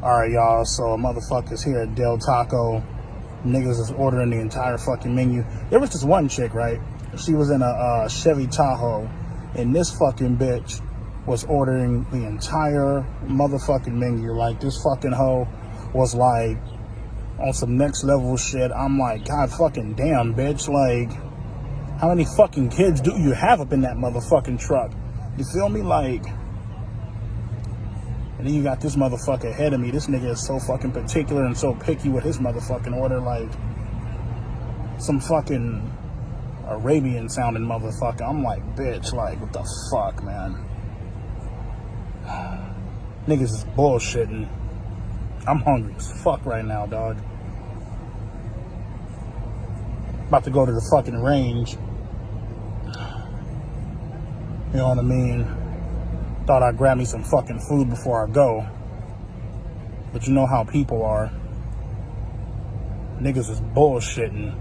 Alright, y'all, so motherfuckers here at Del Taco. Niggas is ordering the entire fucking menu. There was this one chick, right? She was in a Chevy Tahoe, and this fucking bitch was ordering the entire motherfucking menu. Like, this fucking hoe was like on some next level shit. I'm like, God fucking damn, bitch. Like, how many fucking kids do you have up in that motherfucking truck? You feel me? Like, and then you got this motherfucker ahead of me. This nigga is so fucking particular and so picky with his motherfucking order. Like, some fucking Arabian sounding motherfucker. I'm like, bitch, like, what the fuck, man? Niggas is bullshitting. I'm hungry as fuck right now, dog. About to go to the fucking range. You know what I mean? Thought I'd grab me some fucking food before I go. But you know how people are. Niggas is bullshitting.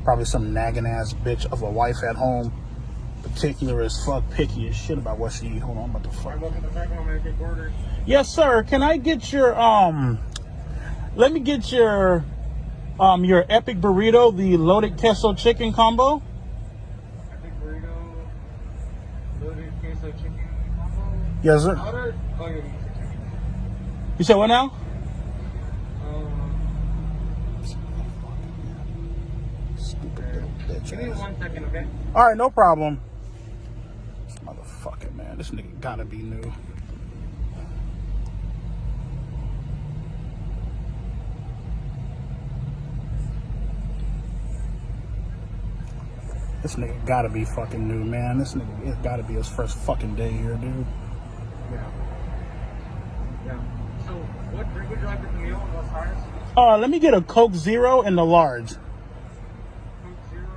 Probably some nagging ass bitch of a wife at home. Particular as fuck, picky as shit about what she eat. Hold on, I'm about to fuck. Yes, sir. Can I get your let me get your epic burrito, the loaded queso chicken combo. Epic burrito, loaded queso chicken combo. Yes, sir. Powder? Oh, yeah, You said what now? Stupid little bitch. Give me 1 second, okay? All right, no problem. This motherfucker, man. This nigga gotta be new. This nigga gotta be fucking new, man. This nigga, it gotta be his first fucking day here, dude. Yeah. So, what drink would you like with the meal? What's highest? Let me get a Coke Zero and the large. Coke Zero.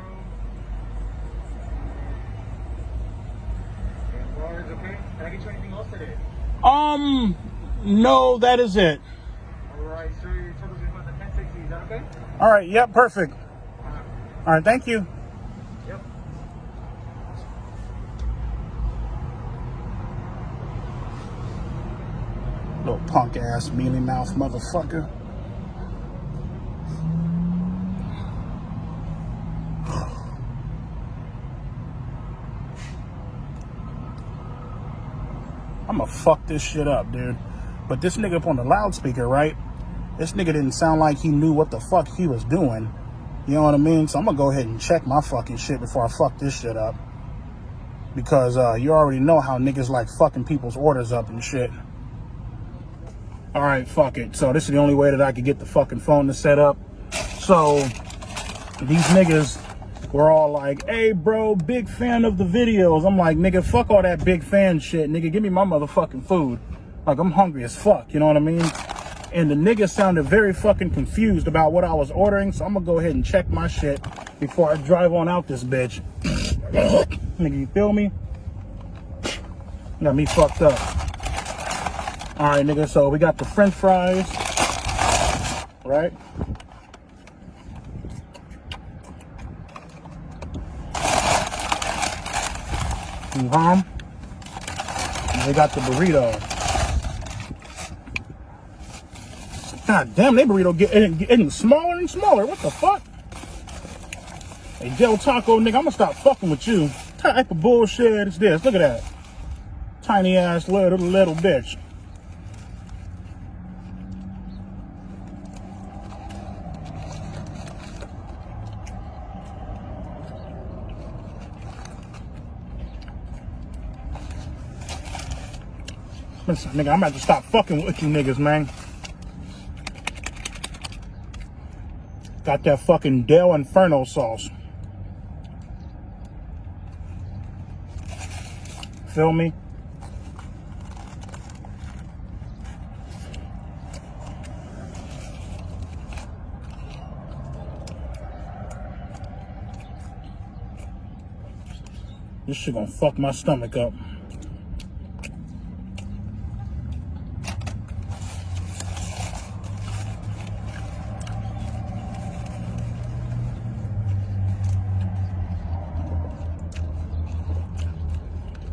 And large, okay? Can I get you anything else today? No, that is it. Alright, so your total is about the 1060. Is that okay? All right, yep, perfect. All right, thank you. Yep. Little punk ass mealy mouth motherfucker. I'ma fuck this shit up, dude. But this nigga up on the loudspeaker, right? This nigga didn't sound like he knew what the fuck he was doing. You know what I mean? So I'm gonna go ahead and check my fucking shit before I fuck this shit up. Because you already know how niggas like fucking people's orders up and shit. All right, fuck it. So this is the only way that I could get the fucking phone to set up. So these niggas were all like, hey, bro, big fan of the videos. I'm like, nigga, fuck all that big fan shit. Nigga, give me my motherfucking food. Like, I'm hungry as fuck, you know what I mean? And the nigga sounded very fucking confused about what I was ordering. So I'm going to go ahead and check my shit before I drive on out this bitch. Nigga, you feel me? Got me fucked up. All right, nigga, so we got the french fries, right? And we got the burrito. God damn, they burrito getting smaller and smaller. What the fuck? Hey, Del Taco, nigga, I'm gonna stop fucking with you. What type of bullshit is this? Look at that. Tiny ass little bitch. Listen, nigga, I'm about to stop fucking with you niggas, man. Got that fucking Del Inferno sauce. Feel me? This shit gonna fuck my stomach up.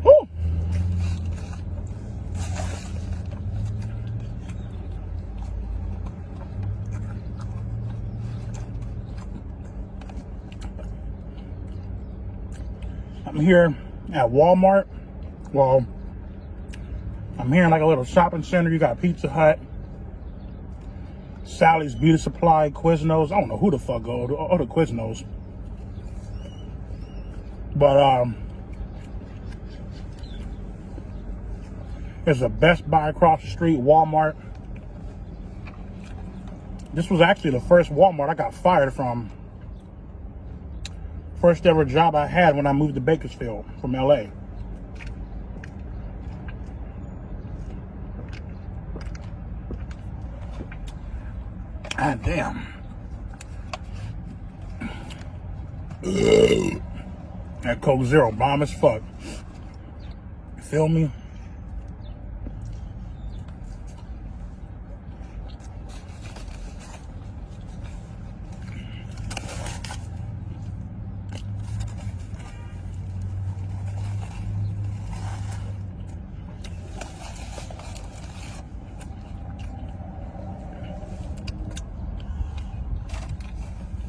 Woo! I'm here at Walmart. Well, I'm here in like a little shopping center. You got Pizza Hut, Sally's Beauty Supply, Quiznos. I don't know who the fuck go to Quiznos. But there's a Best Buy across the street, Walmart. This was actually the first Walmart I got fired from. First ever job I had when I moved to Bakersfield from LA. God damn. That Coke Zero bomb as fuck. You feel me?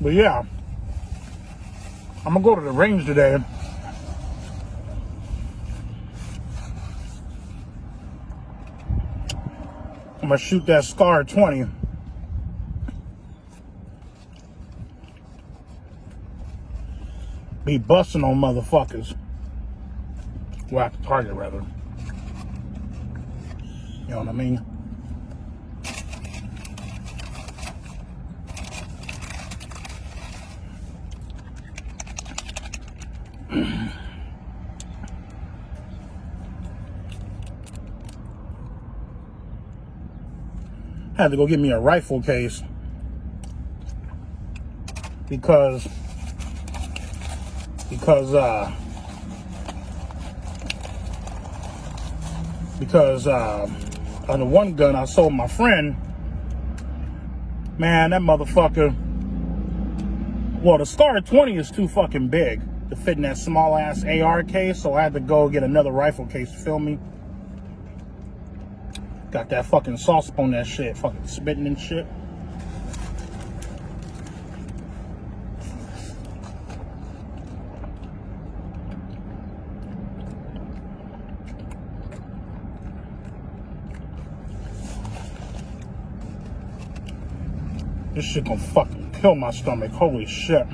But yeah, I'm gonna go to the range today. I'm gonna shoot that Scar 20. Be busting on motherfuckers. Well, at the target rather. You know what I mean? Had to go get me a rifle case because on the one gun I sold my friend, man, that motherfucker, well, the Scar 20 is too fucking big to fit in that small ass AR case, so I had to go get another rifle case, feel me? Got that fucking sauce on that shit, fucking spitting and shit. This shit gonna fucking kill my stomach, holy shit.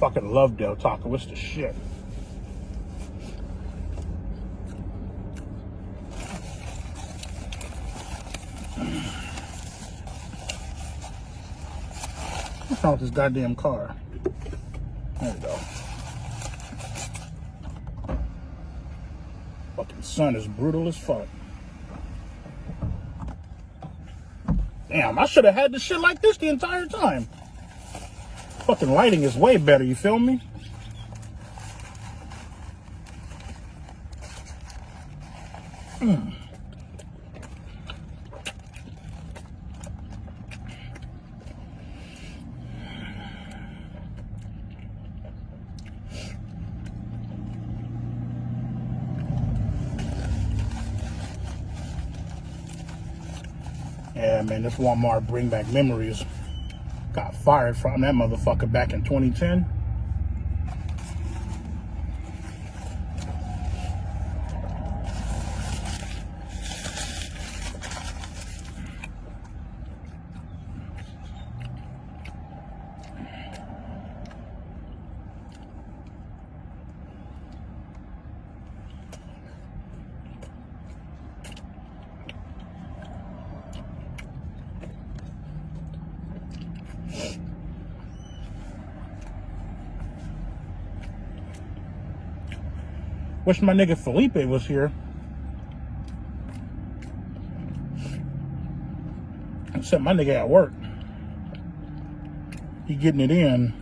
Fucking love Del Taco. What's the shit? What's wrong with this goddamn car? There we go. Fucking sun is brutal as fuck. Damn, I should have had this shit like this the entire time. Fucking lighting is way better, you feel me? Yeah, man, this Walmart bring back memories. Got fired from that motherfucker back in 2010. Wish my nigga Felipe was here. Except my nigga at work. He getting it in.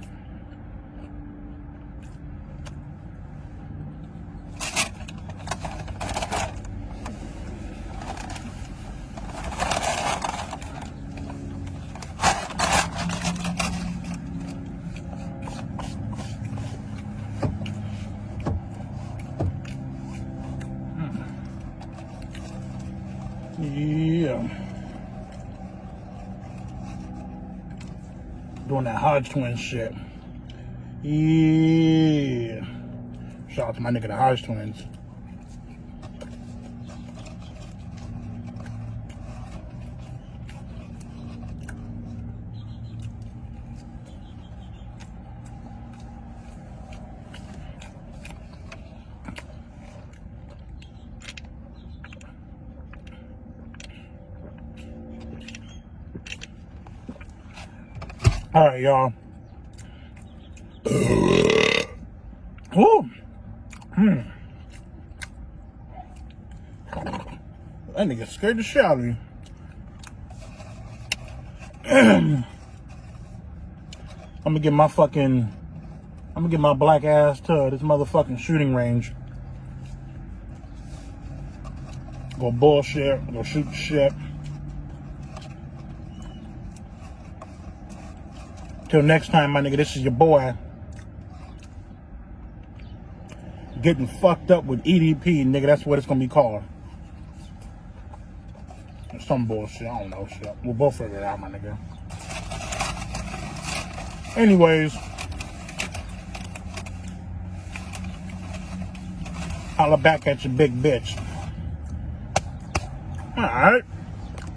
Yeah. Doing that Hodge Twins shit. Yeah. Shout out to my nigga, the Hodge Twins. All right, y'all. Woo. That nigga scared the shit out of me. I'm gonna get my black ass to this motherfucking shooting range. Go bullshit, go shoot the shit. Till next time, my nigga, this is your boy. Getting fucked up with EDP, nigga, that's what it's gonna be called. Some bullshit, I don't know shit. We'll both figure it out, my nigga. Anyways, holla back at your big bitch. Alright.